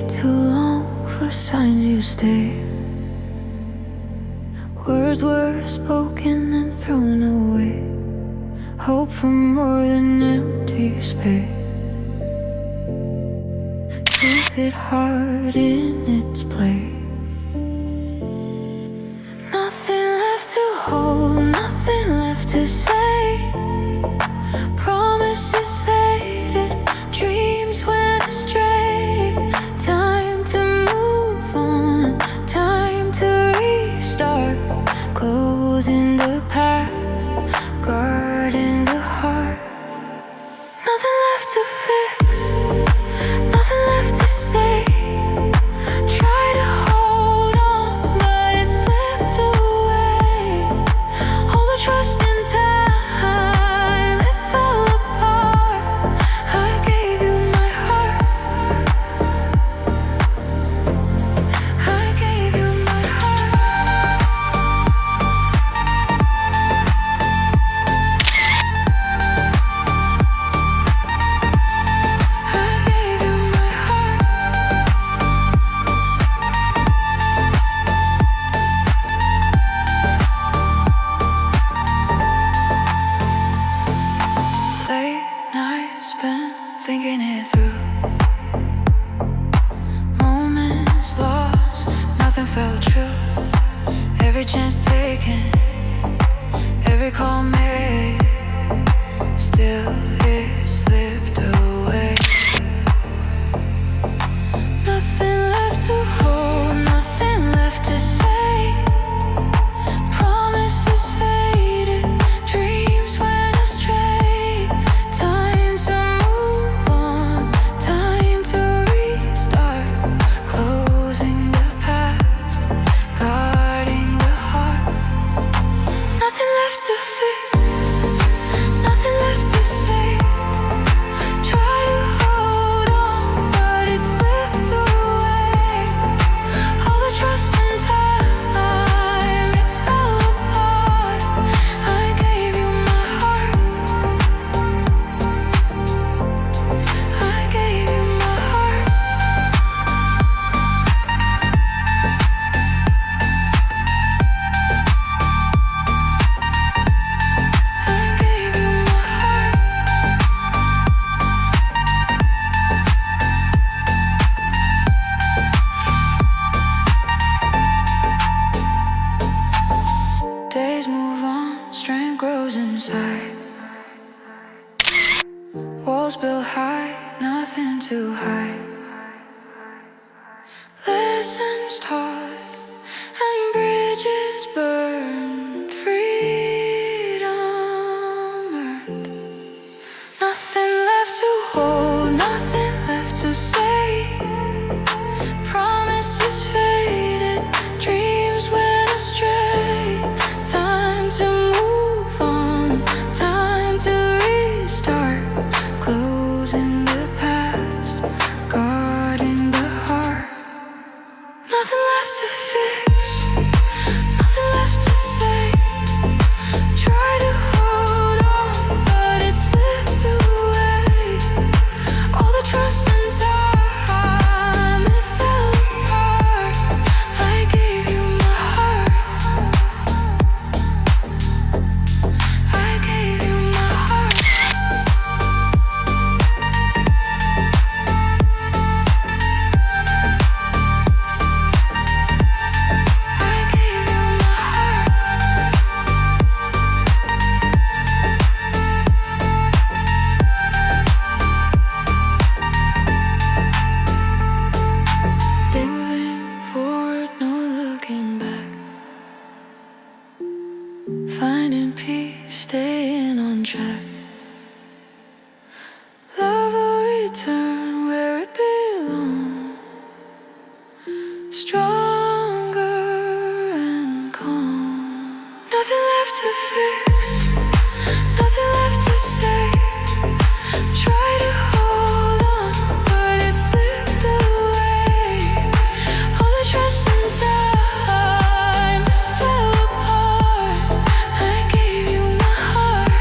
waited too long for signs you stay. Words were spoken and thrown away. Hope for more than empty space. Truth hit hard in its place. Nothing left to hold, nothing left to say. Promises faded, dreams went astray. Time to move on, time to restart. Closing the path, guarding the heart. Nothing left to fix, nothing left to say. Try to hold on, but it slipped away. All the trust in time, it fell apart. I gave you my heart, I gave you my heart. I gave you my heart. Late nights spent thinking it through. Moments lost, nothing felt true. Every chance taken, every call made, still it slipped away. Nothing left to hold, nothing left to say. Promises faded, dreams went astray. Time to move on, time to restart. Closing the past, guarding the heart. Nothing left to fix, nothing left to say. Try to hold on, but it slipped away. All the trust in time, it fell apart. I gave you my heart, I gave you my heart. I gave you my heart. Days move on, strength grows inside. Walls built high, nothing to hide. Lessons taught and bridges burned. Freedom earned. Nothing left to hold, nothing left to say. Promises faded, dreams went astray. Time to move on, time to restart. Closing the past, guarding the heart. Nothing left to fix, nothing left to say. Try to hold on, but it slipped away. All the trust in time, it fell apart. I gave you my heart, I gave you my heart. I gave you my heart. Moving forward, no looking back. Finding peace, staying on track. Love will return where it belongs. Stronger and calm. Nothing left to fix, nothing left to say. Try to hold on, but it slipped away. All the trust in time, it fell apart. I gave you my heart,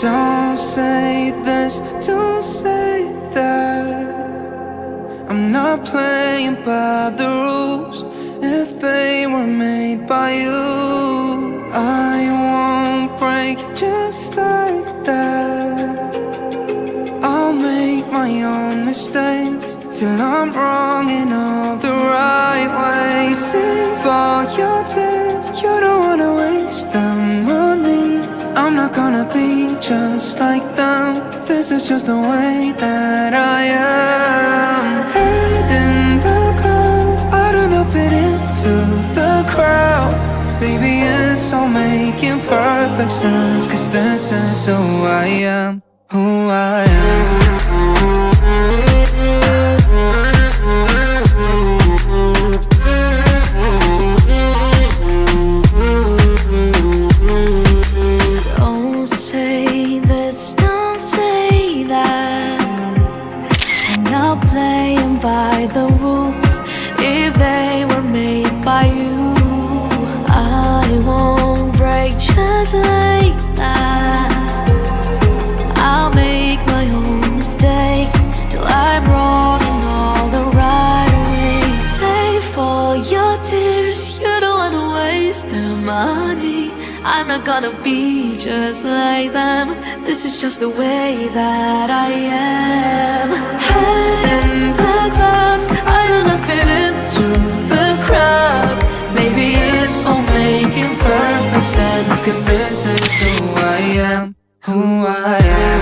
Don't say this, don't say that. I'm not playing by the rules. If they were made by you, I won't break just like that. I'll make my own mistakes till I'm wrong in all the right ways. Save all your tears, you don't wanna waste them on me. I'm not gonna be just like them. This is just the way that I am. Head in the clouds, I don't know, fit into the crowd. Baby, it's all making perfect sense, 'cause this is who I am, who I am. Playing by the rules. If they were made by you, I won't break just like that. I'll make my own mistakes till I'm wrong in all the right ways. Save all your tears, you don't wanna waste them on me. I'm not gonna be just like them. This is just the way that I am. Head in the clouds, I don't know, fit into the crowd. Maybe it's all making perfect sense, 'cause this is who I am, who I am.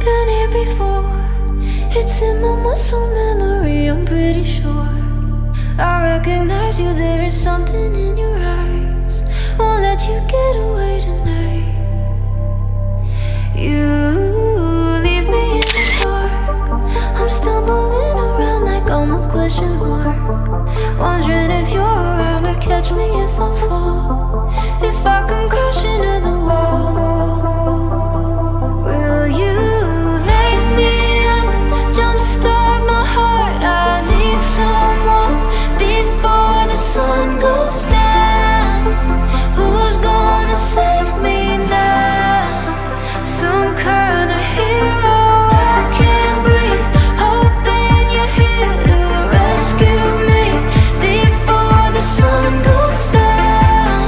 Been here before, it's in my muscle memory, I'm pretty sure. I recognize you, there is something in your eyes, won't let you get away tonight. You leave me in the dark, I'm stumbling around like I'm a question mark, wondering if you're around to catch me if I fall, if I come crashing to the wall. Will you jumpstart my heart? I need someone before the sun goes down. Who's gonna save me now? Some kind of hero. I can't breathe, hoping you're here to rescue me before the sun goes down.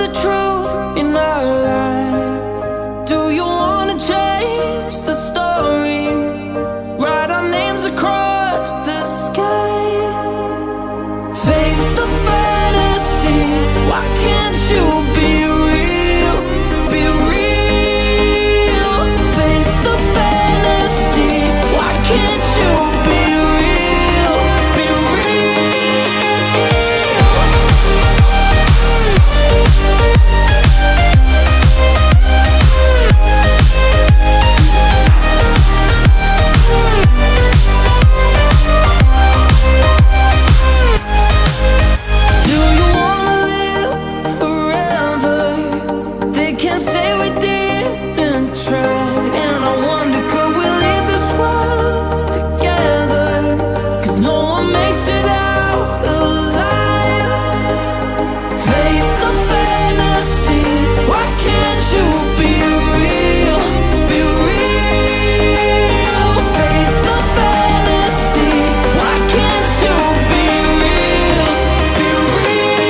the truth in our life? Do you wanna change the story? Write our names across the sky. Face the fantasy. Why can't you be real? Be real. Face the fantasy. Why can't you be real? Be Do you wanna live forever? They can't say we didn't try. And I wonder, could we leave this world together? 'Cause no one makes it out alive. Face the fantasy. Why can't you be real? Be real. Face the fantasy. Why can't you be real? Be real.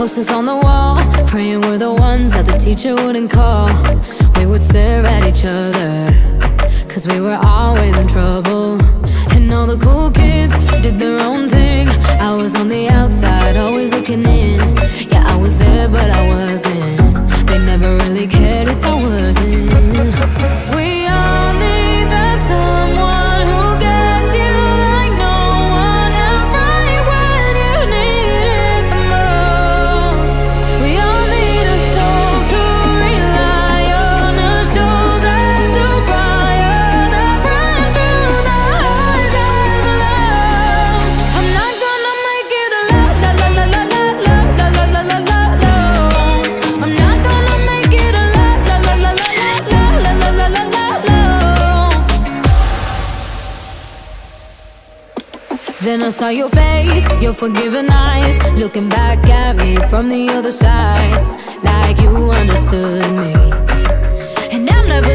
Posters on the wall, praying we're the ones that the teacher wouldn't call. We would stare at each other, cause we were always in trouble. And all the cool kids did their own thing. I was on the outside, always looking in. Yeah, I was there, but I wasn't. They never really cared if I wasn't. We all need that someone who gets you like no one else, right when you need it the most. We all need a soul to rely on, a shoulder to cry on, a friend through the highs and the lows. I'm not gonna make it alone, la la la la la la la la la la la la. I'm not gonna make it alone, la la la la la la la la la la la. Then I saw your face, your forgiving eyes, looking back at me from the other side, like you understood me. And I'm never